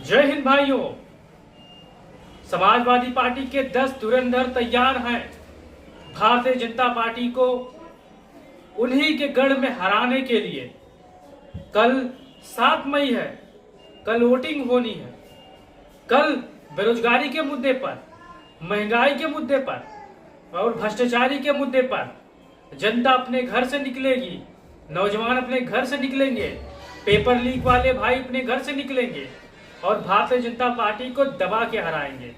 जय हिंद भाइयों। समाजवादी पार्टी के 10 धुरंधर तैयार हैं भारतीय जनता पार्टी को उन्हीं के गढ़ में हराने के लिए। कल 7 मई है, कल वोटिंग होनी है। कल बेरोजगारी के मुद्दे पर, महंगाई के मुद्दे पर और भ्रष्टाचारी के मुद्दे पर जनता अपने घर से निकलेगी, नौजवान अपने घर से निकलेंगे, पेपर लीक वाले भाई अपने घर से निकलेंगे और भारतीय जनता पार्टी को दबा के हराएंगे।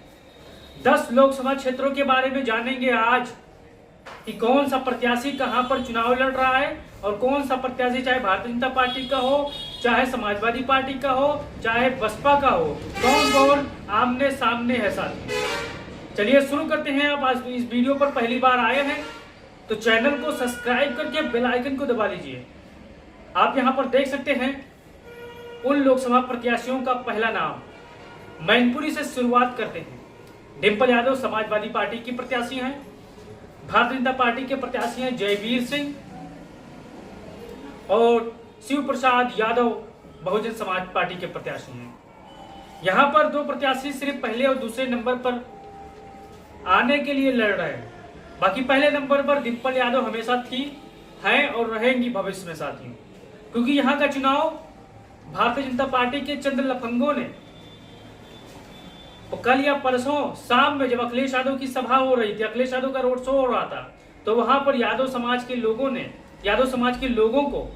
10 लोकसभा क्षेत्रों के बारे में जानेंगे आज कि कौन सा प्रत्याशी कहां पर चुनाव लड़ रहा है और कौन सा प्रत्याशी, चाहे भारतीय जनता पार्टी का हो, चाहे समाजवादी पार्टी का हो, चाहे बसपा का हो, कौन कौन आमने सामने है। साथ चलिए शुरू करते हैं। आप आज इस वीडियो पर पहली बार आए हैं तो चैनल को सब्सक्राइब करके बेल आइकन को दबा लीजिए। आप यहां पर देख सकते हैं उन लोकसभा प्रत्याशियों का पहला नाम। मैनपुरी से शुरुआत करते हैं। डिंपल यादव समाजवादी पार्टी की प्रत्याशी हैं। भारतीय जनता पार्टी के प्रत्याशी हैं जयवीर सिंह और शिव प्रसाद यादव बहुजन समाज पार्टी के प्रत्याशी हैं। यहां पर 2 प्रत्याशी सिर्फ पहले और दूसरे नंबर पर आने के लिए लड़ रहे हैं। बाकी पहले नंबर पर डिंपल यादव हमेशा थी, हैं और रहेंगी भविष्य में साथियों, क्योंकि यहां का चुनाव भारतीय जनता पार्टी के चंद लफंगों ने कल या परसों शाम में, जब अखिलेश यादव की सभा हो रही थी, अखिलेश यादव का रोड शो हो रहा था, तो वहां पर यादव समाज के लोगों ने, यादव समाज के लोगों को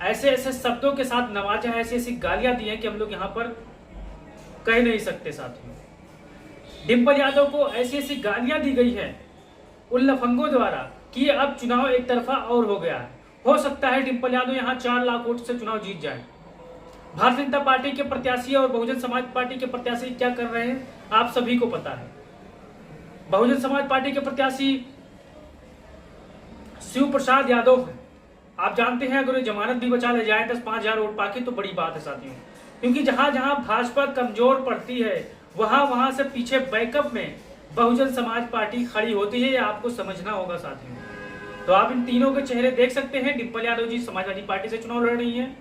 ऐसे ऐसे शब्दों के साथ नवाजा है, ऐसी ऐसी गालियां दी हैं कि हम लोग यहां पर कह नहीं सकते साथियों। डिंपल यादव को ऐसी ऐसी गालियां दी गई है उन लफंगों द्वारा कि अब चुनाव एक तरफा और हो गया है। हो सकता है डिंपल यादव यहां 4 लाख वोट से चुनाव जीत जाए। भारतीय जनता पार्टी के प्रत्याशी और बहुजन समाज पार्टी के प्रत्याशी क्या कर रहे हैं आप सभी को पता है। बहुजन समाज पार्टी के प्रत्याशी शिव प्रसाद यादव हैं। आप जानते हैं अगर जमानत भी बचा ले जाए 10-5 वोट पाके तो बड़ी बात है साथियों, क्योंकि जहां जहां भाजपा कमजोर पड़ती है वहां वहां से पीछे बैकअप में बहुजन समाज पार्टी खड़ी होती है। आपको समझना होगा साथियों। तो आप इन तीनों के चेहरे देख सकते हैं। डिंपल यादव जी समाजवादी पार्टी से चुनाव लड़ रही है।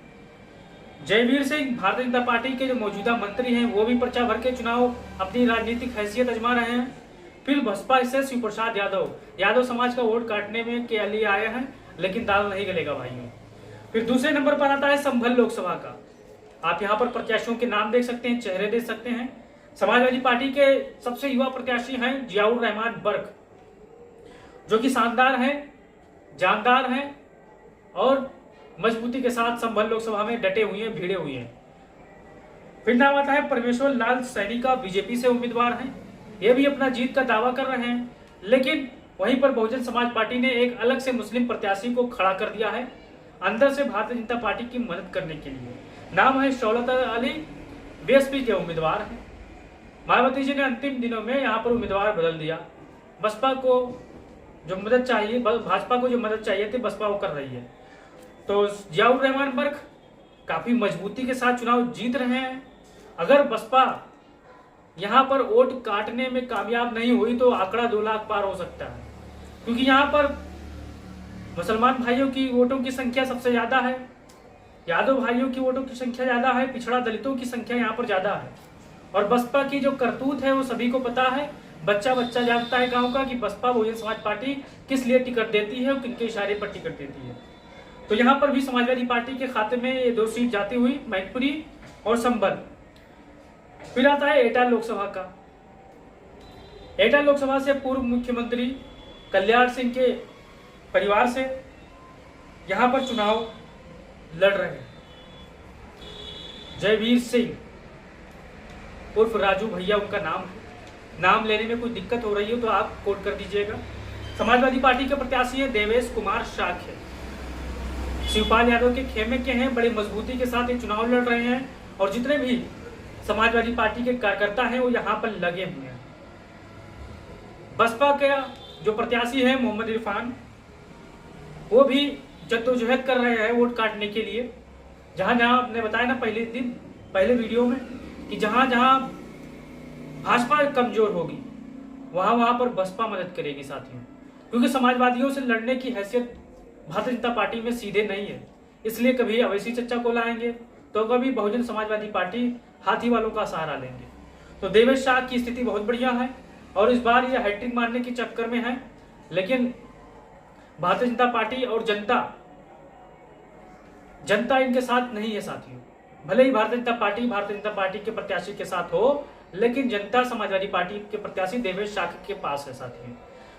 जयवीर सिंह भारतीय जनता पार्टी के जो मौजूदा मंत्री हैं वो भी पर्चा भर के चुनाव अपनी राजनीतिक हैसियत आजमा रहे हैं। फिर बसपा से शिव प्रसाद यादव समाज का वोट काटने में के लिए आए हैं, लेकिन दाल नहीं गलेगा भाइयों। फिर दूसरे नंबर पर आता है संभल लोकसभा का। आप यहाँ पर प्रत्याशियों के नाम देख सकते हैं, चेहरे देख सकते हैं। समाजवादी पार्टी के सबसे युवा प्रत्याशी हैं जियाउर रहमान बर्क, जो कि शानदार हैं, जानदार हैं और मजबूती के साथ संभल लोकसभा में डटे हुए हैं, भिड़े हुए हैं। फिर नाम आता है परमेश्वर लाल सैनी का, बीजेपी से उम्मीदवार हैं। ये भी अपना जीत का दावा कर रहे हैं, लेकिन वहीं पर बहुजन समाज पार्टी ने एक अलग से मुस्लिम प्रत्याशी को खड़ा कर दिया है अंदर से भारतीय जनता पार्टी की मदद करने के लिए। नाम है शौकत अली, बीएसपी के उम्मीदवार हैं। मायावती जी ने अंतिम दिनों में यहाँ पर उम्मीदवार बदल दिया। बसपा को जो मदद चाहिए, भाजपा को जो मदद चाहिए थी, बसपा वो कर रही है। तो जियाउर रहमान बर्क काफी मजबूती के साथ चुनाव जीत रहे हैं। अगर बसपा यहां पर वोट काटने में कामयाब नहीं हुई तो आंकड़ा 2 लाख पार हो सकता है, क्योंकि यहां पर मुसलमान भाइयों की वोटों की संख्या सबसे ज्यादा है, यादव भाइयों की वोटों की संख्या ज्यादा है, पिछड़ा दलितों की संख्या यहां पर ज्यादा है। और बसपा की जो करतूत है वो सभी को पता है। बच्चा बच्चा जानता है गाँव का कि बसपा बहुजन समाज पार्टी किस लिए टिकट देती है और किनके इशारे पर टिकट देती है। तो यहां पर भी समाजवादी पार्टी के खाते में ये 2 सीट जाती हुई, मैनपुरी और संभल। फिर आता है एटा लोकसभा का। एटा लोकसभा से पूर्व मुख्यमंत्री कल्याण सिंह के परिवार से यहां पर चुनाव लड़ रहे हैं जयवीर सिंह उर्फ राजू भैया उनका नाम है। नाम लेने में कोई दिक्कत हो रही हो तो आप कोट कर दीजिएगा। समाजवादी पार्टी के प्रत्याशी हैं देवेश कुमार शाक्य, शिवपाल यादव के खेमे के हैं, बड़ी मजबूती के साथ ये चुनाव लड़ रहे हैं और जितने भी समाजवादी पार्टी के कार्यकर्ता हैं वो यहाँ पर लगे हुए हैं। बसपा के जो प्रत्याशी हैं मोहम्मद इरफान, वो भी जद्दोजहद कर रहे हैं वोट काटने के लिए। जहां जहां आपने बताया ना पहले वीडियो में कि जहां जहां भाजपा कमजोर होगी वहां वहां पर बसपा मदद करेगी साथियों, क्योंकि समाजवादियों से लड़ने की हैसियत भारतीय जनता पार्टी में सीधे नहीं है। इसलिए कभी अवैसी चचा को लाएंगे, तो कभी बहुजन समाजवादी पार्टी हाथी वालों का सहारा लेंगे। तो देवेश शाह की स्थिति बहुत बढ़िया है और इस बार ये हैट्रिक मारने के चक्कर में है, लेकिन भारतीय जनता पार्टी और जनता इनके साथ नहीं है साथियों। भले ही भारतीय जनता पार्टी के प्रत्याशी के साथ हो, लेकिन जनता समाजवादी पार्टी के प्रत्याशी देवेश शाह के पास है साथियों।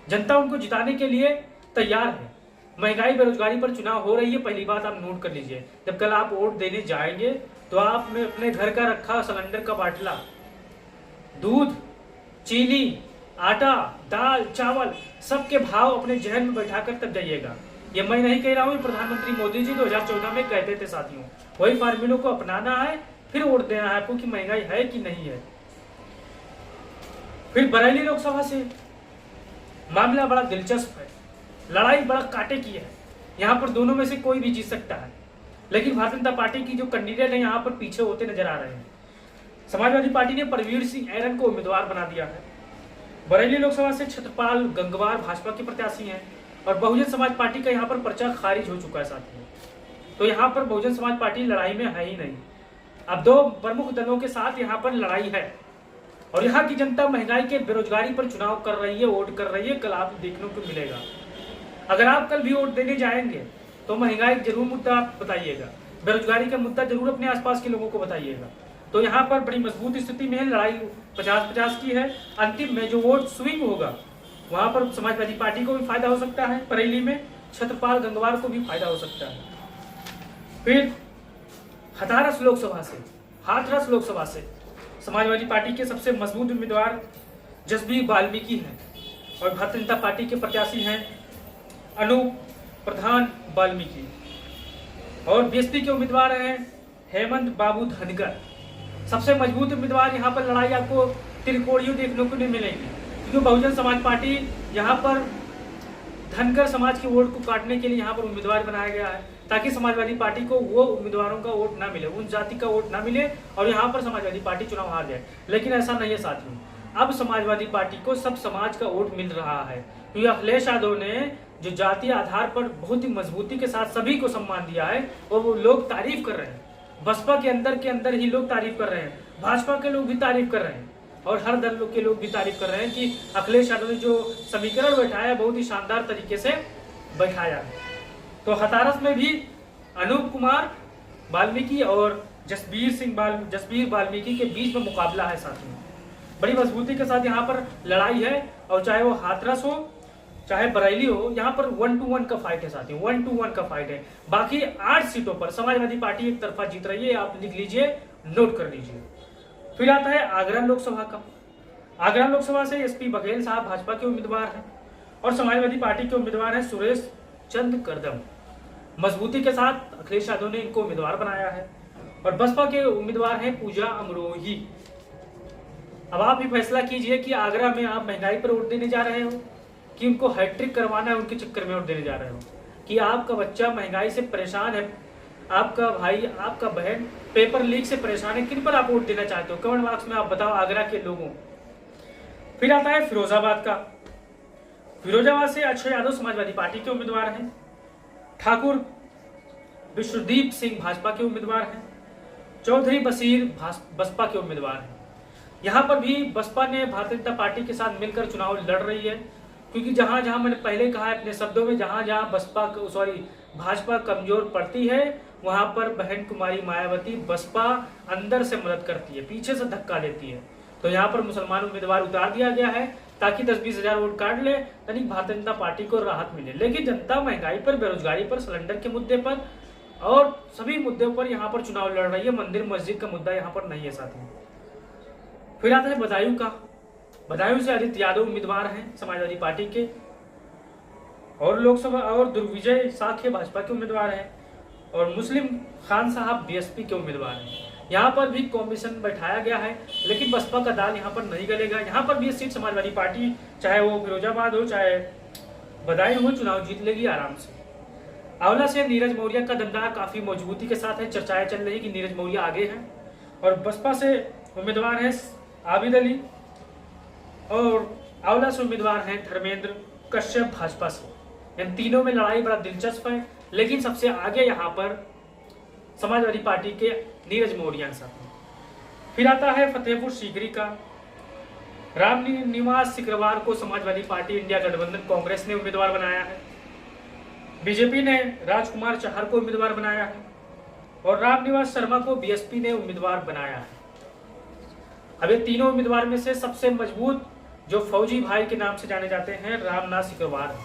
जनता उनको जिताने के लिए तैयार है। महंगाई बेरोजगारी पर चुनाव हो रही है, पहली बात आप नोट कर लीजिए। जब कल आप वोट देने जाएंगे तो आप में अपने घर का रखा सिलेंडर का बाटला, दूध, चीनी, आटा, दाल, चावल सबके भाव अपने जहन में बैठाकर तब जाइएगा। ये मैं नहीं कह रहा हूँ, प्रधानमंत्री मोदी जी 2014 में कहते थे साथियों। वही फार्मूलों को अपनाना है, फिर वोट देना है आपको कि महंगाई है कि नहीं है। फिर बरेली लोकसभा से मामला बड़ा दिलचस्प है, लड़ाई बड़ा कांटे की है। यहाँ पर दोनों में से कोई भी जीत सकता है, लेकिन भारतीय जनता पार्टी की जो कैंडिडेट है यहाँ पर पीछे होते नजर आ रहे हैं। समाजवादी पार्टी ने परवीर सिंह ऐरन को उम्मीदवार बना दिया है। बरेली लोकसभा से छत्रपाल गंगवार भाजपा के प्रत्याशी हैं और बहुजन समाज पार्टी का यहाँ पर पर्चा खारिज हो चुका है साथियों। तो यहाँ पर बहुजन समाज पार्टी लड़ाई में है ही नहीं। अब दो प्रमुख दलों के साथ यहाँ पर लड़ाई है और यहाँ की जनता महंगाई के बेरोजगारी पर चुनाव कर रही है, वोट कर रही है। कल आप देखने को मिलेगा। अगर आप कल भी वोट देने जाएंगे तो महंगाई जरूर मुद्दा आप बताइएगा, बेरोजगारी का मुद्दा जरूर अपने आसपास के लोगों को बताइएगा। तो यहाँ पर बड़ी मजबूत स्थिति में है, लड़ाई 50-50 की है। अंतिम में जो वोट स्विंग होगा वहां पर समाजवादी पार्टी को भी फायदा हो सकता है, बरेली में छत्रपाल गंगवार को भी फायदा हो सकता है। फिर हाथरस लोकसभा से समाजवादी पार्टी के सबसे मजबूत उम्मीदवार जसबीर वाल्मीकि हैं और भारतीय जनता पार्टी के प्रत्याशी हैं अनूप प्रधान वाल्मीकि और बीएसपी के उम्मीदवार हैं हेमंत बाबू धनगर। सबसे मजबूत उम्मीदवार यहाँ पर लड़ाई आपको त्रिकोणीय देखने को नहीं मिलेगी, क्योंकि बहुजन समाज पार्टी यहाँ पर धनगर समाज के वोट को काटने के लिए यहाँ पर उम्मीदवार बनाया गया है, ताकि समाजवादी पार्टी को वो उम्मीदवारों का वोट ना मिले, उन जाति का वोट ना मिले और यहाँ पर समाजवादी पार्टी चुनाव हार जाए। लेकिन ऐसा नहीं है साथियों, अब समाजवादी पार्टी को सब समाज का वोट मिल रहा है, क्योंकि अखिलेश यादव ने जो जातीय आधार पर बहुत ही मजबूती के साथ सभी को सम्मान दिया है और वो लोग तारीफ कर रहे हैं। बसपा के अंदर ही लोग तारीफ कर रहे हैं, भाजपा के लोग भी तारीफ कर रहे हैं और हर दल के लोग भी तारीफ कर रहे हैं कि अखिलेश यादव ने जो समीकरण बैठाया बहुत ही शानदार तरीके से बैठाया है। तो हाथरस में भी अनूप कुमार वाल्मीकि और जसबीर वाल्मीकि के बीच में मुकाबला है साथियों। बड़ी मजबूती के साथ यहाँ पर लड़ाई है और चाहे वो हाथरस हो चाहे बरेली हो, यहाँ पर 1-1 का फाइट है साथियों, 1-1 का फाइट है। बाकी 8 सीटों पर समाजवादी पार्टी एक तरफा जीत रही है, आप लिख लीजिए, नोट कर लीजिए। फिर आता है आगरा लोकसभा का। आगरा लोकसभा से एसपी बघेल साहब भाजपा के उम्मीदवार हैं और समाजवादी पार्टी के उम्मीदवार हैं सुरेश चंद करदम। मजबूती के साथ अखिलेश यादव ने इनको उम्मीदवार बनाया है और बसपा के उम्मीदवार हैं पूजा अमरोही। अब आप भी फैसला कीजिए कि आगरा में आप महंगाई पर वोट देने जा रहे हो कि उनको हैट्रिक करवाना है, उनके चक्कर में वोट देने जा रहे हो, कि आपका बच्चा महंगाई से परेशान है, आपका भाई आपका बहन पेपर लीक से परेशान है, किन पर आप वोट देना चाहते हो? कमेंट बॉक्स में आप बताओ आगरा के लोगों। फिर आता है फिरोजाबाद का। फिरोजाबाद से अक्षय यादव समाजवादी पार्टी के उम्मीदवार हैं, ठाकुर विश्वदीप सिंह भाजपा के उम्मीदवार हैं, चौधरी बशीर बसपा के उम्मीदवार हैं। यहाँ पर भी बसपा ने भारतीय जनता पार्टी के साथ मिलकर चुनाव लड़ रही है, क्योंकि जहां जहां मैंने पहले कहा है अपने शब्दों में, जहां जहां भाजपा कमजोर पड़ती है वहां पर बहन कुमारी मायावती बसपा अंदर से मदद करती है, पीछे से धक्का देती है। तो यहाँ पर मुसलमान उम्मीदवार उतार दिया गया है ताकि 10-20 हजार वोट काट ले, यानी भारतीय जनता पार्टी को राहत मिले। लेकिन जनता महंगाई पर, बेरोजगारी पर, सिलेंडर के मुद्दे पर और सभी मुद्दों पर यहाँ पर चुनाव लड़ रही है। मंदिर मस्जिद का मुद्दा यहाँ पर नहीं है साथियों। फिर आता है बदायूं का। बदायूं से आदित्य यादव उम्मीदवार हैं समाजवादी पार्टी के और लोकसभा, और दुर्विजय साखे भाजपा के उम्मीदवार हैं और मुस्लिम खान साहब बीएसपी के उम्मीदवार हैं। यहाँ पर भी कॉम्बिनेशन बैठाया गया है, लेकिन बसपा का दाल यहाँ पर नहीं गलेगा। यहाँ पर भी सीट समाजवादी पार्टी, चाहे वो फिरोजाबाद हो चाहे बदायूं हो, चुनाव जीत लेगी आराम से। आंवला से नीरज मौर्य का दमदार काफी मजबूती के साथ है, चर्चाएं चल रही कि नीरज मौर्य आगे हैं और बसपा से उम्मीदवार है आबिद अली और आंवला से उम्मीदवार हैं धर्मेंद्र कश्यप भाजपा से। इन तीनों में लड़ाई बड़ा दिलचस्प है, लेकिन सबसे आगे यहाँ पर समाजवादी पार्टी के नीरज मौर्या साथियों। फिर आता है फतेहपुर सीकरी का। रामनिवास सिकरवार को समाजवादी पार्टी इंडिया गठबंधन कांग्रेस ने उम्मीदवार बनाया है। बीजेपी ने राजकुमार चाहर को उम्मीदवार बनाया है और रामनिवास शर्मा को बीएसपी ने उम्मीदवार बनाया है। अब ये तीनों उम्मीदवार में से सबसे मजबूत जो फौजी भाई के नाम से जाने जाते हैं रामनाथ सिकरवार।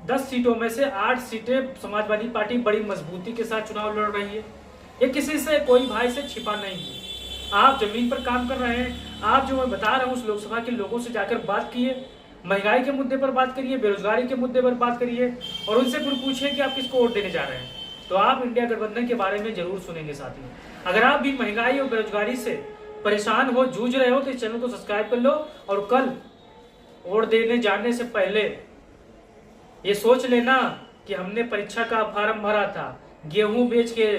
10 सीटों में से 8 सीटें समाजवादी पार्टी बड़ी मजबूती के साथ चुनाव लड़ रही है। ये किसी से कोई भाई से छिपा नहीं है। आप जमीन पर काम कर रहे हैं। आप जो मैं बता रहा हूँ उस लोकसभा के लोगों से जाकर बात कीजिए, महंगाई के मुद्दे पर बात करिए, बेरोजगारी के मुद्दे पर बात करिए और उनसे फिर पूछिए कि आप किसको वोट देने जा रहे हैं, तो आप इंडिया गठबंधन के बारे में जरूर सुनेंगे साथियों। अगर आप भी महंगाई और बेरोजगारी से परेशान हो, जूझ रहे हो, तो इस चैनल को सब्सक्राइब कर लो और कल वोट देने जाने से पहले ये सोच लेना कि हमने परीक्षा का फॉर्म भरा था, गेहूं बेच के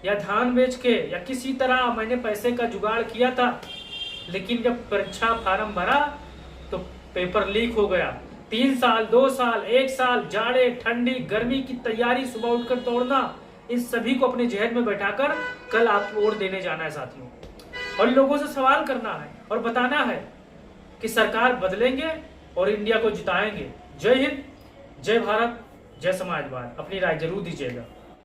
या धान बेच के या किसी तरह मैंने पैसे का जुगाड़ किया था, लेकिन जब परीक्षा फॉर्म भरा तो पेपर लीक हो गया। 3 साल, 2 साल, 1 साल जाड़े, ठंडी, गर्मी की तैयारी, सुबह उठकर दौड़ना, इन सभी को अपने जहन में बैठाकर कल आप वोट देने जाना है साथियों। और लोगों से सवाल करना है और बताना है कि सरकार बदलेंगे और इंडिया को जिताएंगे। जय हिंद, जय भारत, जय समाजवाद। अपनी राय जरूर दीजिएगा।